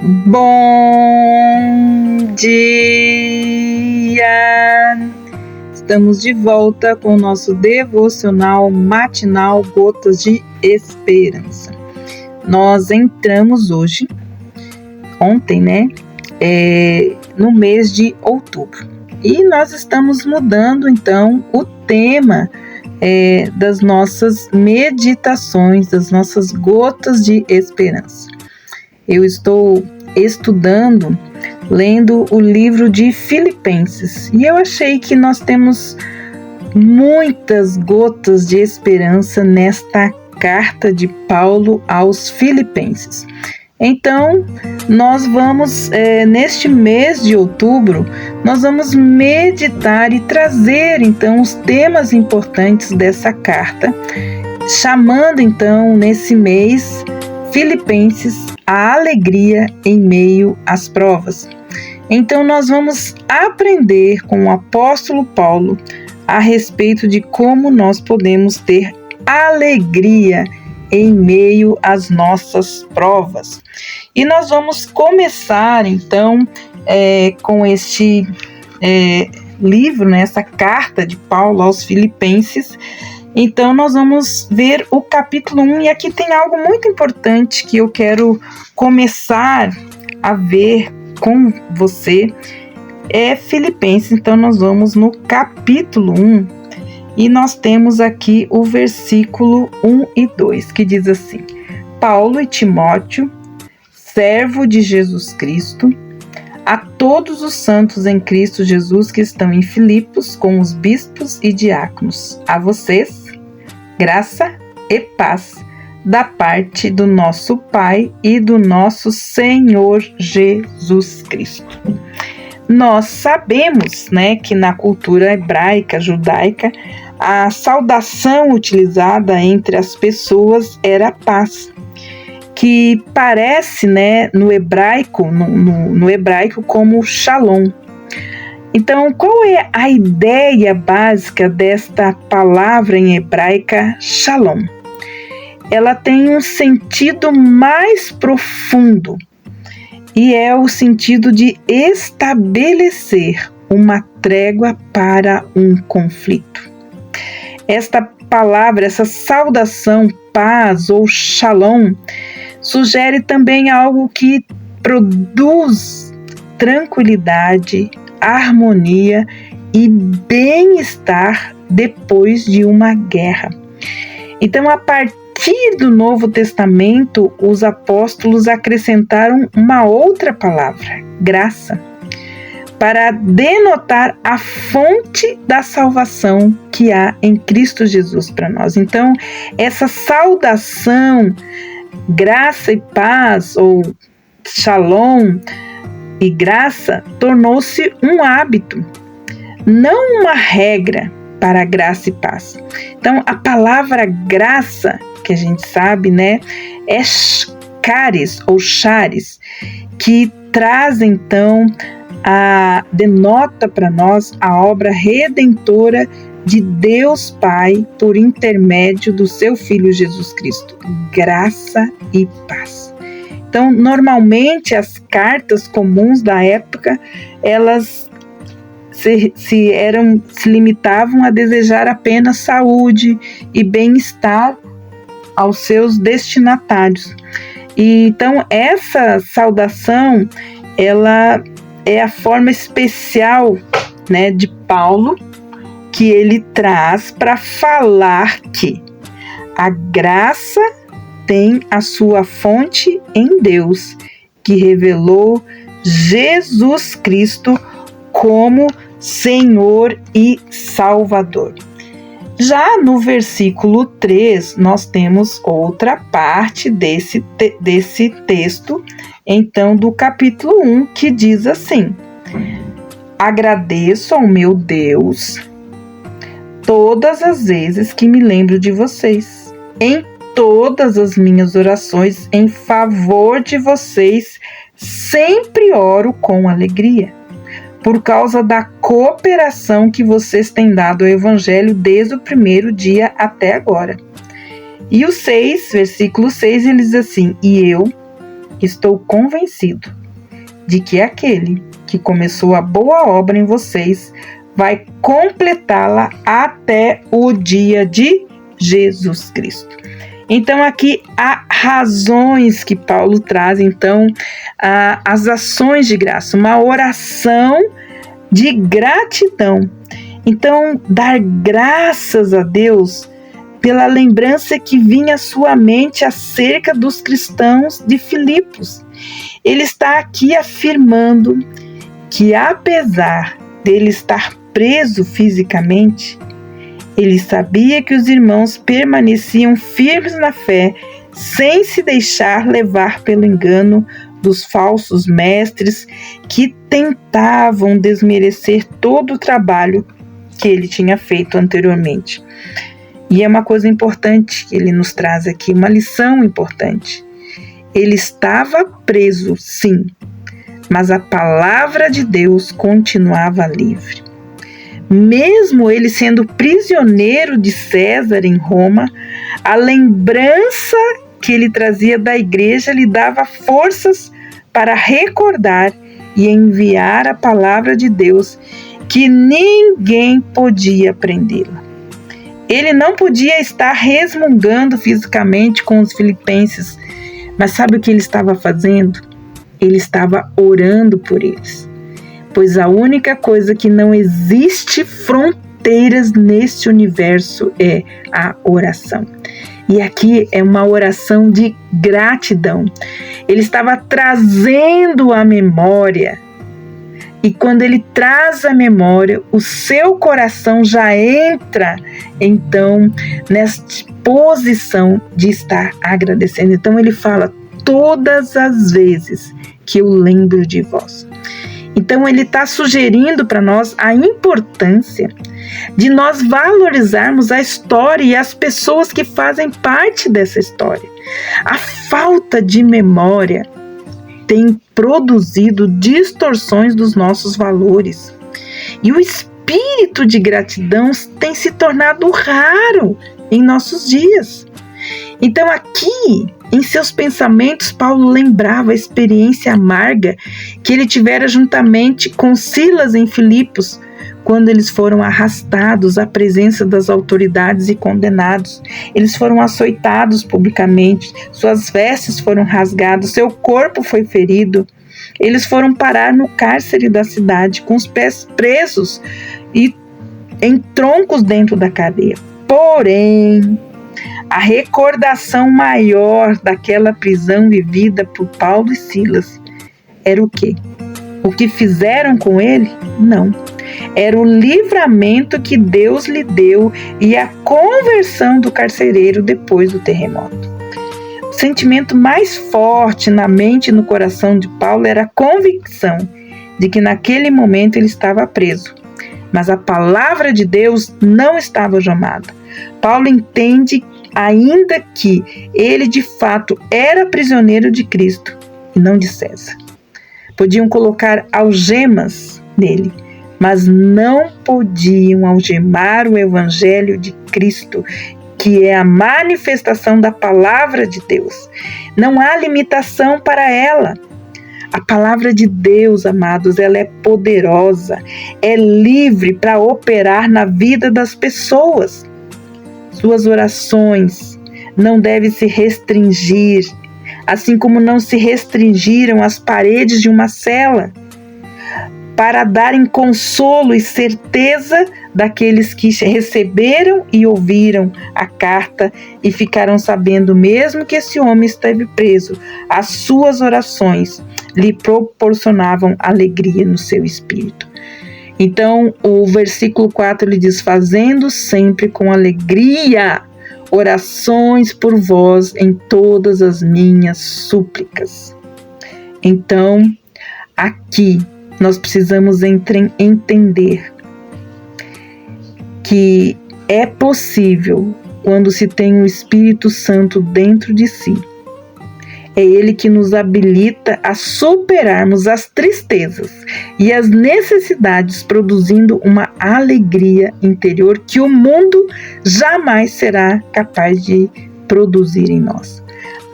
Bom dia! Estamos de volta com o nosso devocional matinal Gotas de Esperança. Nós entramos ontem, no mês de outubro. E nós estamos mudando, então, o tema das nossas meditações, das nossas gotas de esperança. Eu estou lendo o livro de Filipenses, e eu achei que nós temos muitas gotas de esperança nesta carta de Paulo aos Filipenses. Então, nós vamos, neste mês de outubro, nós vamos meditar e trazer, então, os temas importantes dessa carta, chamando, então, nesse mês, Filipenses, a alegria em meio às provas. Então, nós vamos aprender com o apóstolo Paulo a respeito de como nós podemos ter alegria em meio às nossas provas. E nós vamos começar, então, com este livro, essa carta de Paulo aos Filipenses. Então, nós vamos ver o capítulo 1, e aqui tem algo muito importante que eu quero começar a ver com você. Filipenses, então nós vamos no capítulo 1, e nós temos aqui o versículo 1 e 2, que diz assim: Paulo e Timóteo, servo de Jesus Cristo, a todos os santos em Cristo Jesus que estão em Filipos, com os bispos e diáconos, a vocês, graça e paz, da parte do nosso Pai e do nosso Senhor Jesus Cristo. Nós sabemos, que na cultura hebraica, judaica, a saudação utilizada entre as pessoas era paz, que parece, no hebraico como shalom. Então, qual é a ideia básica desta palavra em hebraica shalom? Ela tem um sentido mais profundo, e é o sentido de estabelecer uma trégua para um conflito. Esta palavra, essa saudação, paz ou shalom, sugere também algo que produz tranquilidade, harmonia e bem-estar depois de uma guerra. Então, a partir do Novo Testamento, os apóstolos acrescentaram uma outra palavra, graça, para denotar a fonte da salvação que há em Cristo Jesus para nós. Então, essa saudação, graça e paz, ou shalom e graça, tornou-se um hábito, não uma regra para graça e paz. Então, a palavra graça, que a gente sabe, é charis ou charis, que traz, então, denota para nós a obra redentora de Deus Pai por intermédio do seu Filho Jesus Cristo. Graça e paz. Então, normalmente, as cartas comuns da época, elas se limitavam a desejar apenas saúde e bem-estar aos seus destinatários. E, então, essa saudação, ela é a forma especial, de Paulo, que ele traz para falar que a graça tem a sua fonte em Deus, que revelou Jesus Cristo como Senhor e Salvador. Já no versículo 3, nós temos outra parte desse texto, então, do capítulo 1, que diz assim: agradeço ao meu Deus todas as vezes que me lembro de vocês. Em todas as minhas orações em favor de vocês, sempre oro com alegria, por causa da cooperação que vocês têm dado ao Evangelho desde o primeiro dia até agora. E o 6, versículo 6, ele diz assim: e eu, estou convencido de que aquele que começou a boa obra em vocês vai completá-la até o dia de Jesus Cristo. Então aqui há razões que Paulo traz, então, as ações de graça, uma oração de gratidão. Então, dar graças a Deus pela lembrança que vinha à sua mente acerca dos cristãos de Filipos. Ele está aqui afirmando que, apesar dele estar preso fisicamente, ele sabia que os irmãos permaneciam firmes na fé, sem se deixar levar pelo engano dos falsos mestres que tentavam desmerecer todo o trabalho que ele tinha feito anteriormente. E é uma coisa importante que ele nos traz aqui, uma lição importante. Ele estava preso, sim, mas a palavra de Deus continuava livre. Mesmo ele sendo prisioneiro de César em Roma, a lembrança que ele trazia da igreja lhe dava forças para recordar e enviar a palavra de Deus, que ninguém podia prendê-la. Ele não podia estar resmungando fisicamente com os filipenses, mas sabe o que ele estava fazendo? Ele estava orando por eles. Pois a única coisa que não existe fronteiras neste universo é a oração. E aqui é uma oração de gratidão. Ele estava trazendo a memória. E quando ele traz a memória, o seu coração já entra, então, nessa posição de estar agradecendo. Então ele fala, todas as vezes que eu lembro de vós. Então ele está sugerindo para nós a importância de nós valorizarmos a história e as pessoas que fazem parte dessa história. A falta de memória tem produzido distorções dos nossos valores. E o espírito de gratidão tem se tornado raro em nossos dias. Então aqui, em seus pensamentos, Paulo lembrava a experiência amarga que ele tivera juntamente com Silas em Filipos, quando eles foram arrastados à presença das autoridades e condenados. Eles foram açoitados publicamente, suas vestes foram rasgadas, seu corpo foi ferido. Eles foram parar no cárcere da cidade, com os pés presos e em troncos dentro da cadeia. Porém, a recordação maior daquela prisão vivida por Paulo e Silas era o quê? O que fizeram com ele? Não. Era o livramento que Deus lhe deu e a conversão do carcereiro depois do terremoto. O sentimento mais forte na mente e no coração de Paulo era a convicção de que naquele momento ele estava preso, mas a palavra de Deus não estava algemada. Paulo entende ainda que ele de fato era prisioneiro de Cristo e não de César. Podiam colocar algemas nele, mas não podiam algemar o evangelho de Cristo, que é a manifestação da palavra de Deus. Não há limitação para ela. A palavra de Deus, amados, ela é poderosa, é livre para operar na vida das pessoas. Suas orações não devem se restringir, assim como não se restringiram as paredes de uma cela, para darem consolo e certeza daqueles que receberam e ouviram a carta e ficaram sabendo mesmo que esse homem esteve preso. As suas orações lhe proporcionavam alegria no seu espírito. Então, o versículo 4 ele diz, fazendo sempre com alegria orações por vós em todas as minhas súplicas. Então, aqui nós precisamos entender que é possível quando se tem o Espírito Santo dentro de si. É Ele que nos habilita a superarmos as tristezas e as necessidades, produzindo uma alegria interior que o mundo jamais será capaz de produzir em nós.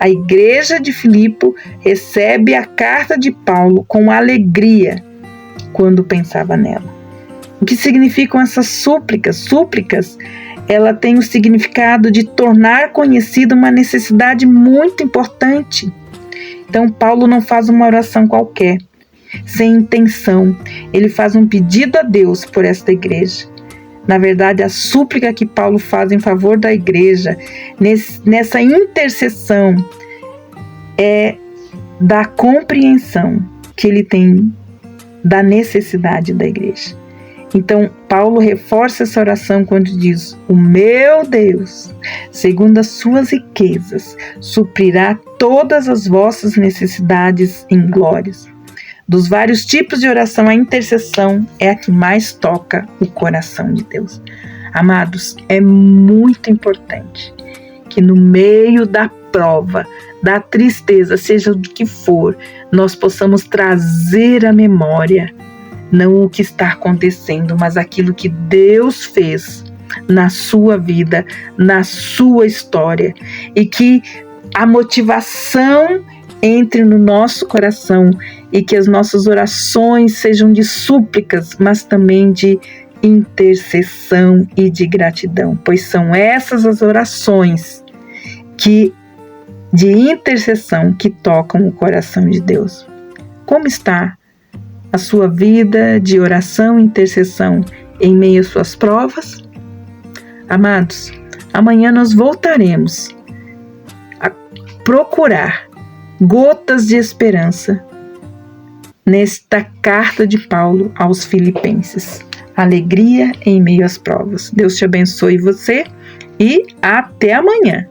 A igreja de Filipe recebe a carta de Paulo com alegria quando pensava nela. O que significam essas súplicas? Súplicas, ela tem o significado de tornar conhecida uma necessidade muito importante. Então, Paulo não faz uma oração qualquer, sem intenção. Ele faz um pedido a Deus por esta igreja. Na verdade, a súplica que Paulo faz em favor da igreja, nessa intercessão, é da compreensão que ele tem da necessidade da igreja. Então, Paulo reforça essa oração quando diz: o meu Deus, segundo as suas riquezas, suprirá todas as vossas necessidades em glórias. Dos vários tipos de oração, a intercessão é a que mais toca o coração de Deus. Amados, é muito importante que no meio da prova, da tristeza, seja o que for, nós possamos trazer à memória não o que está acontecendo, mas aquilo que Deus fez na sua vida, na sua história, e que a motivação entre no nosso coração e que as nossas orações sejam de súplicas, mas também de intercessão e de gratidão, pois são essas as orações de intercessão que tocam o coração de Deus. Como está a sua vida de oração e intercessão em meio às suas provas? Amados, amanhã nós voltaremos a procurar gotas de esperança nesta carta de Paulo aos Filipenses. Alegria em meio às provas. Deus te abençoe você e até amanhã.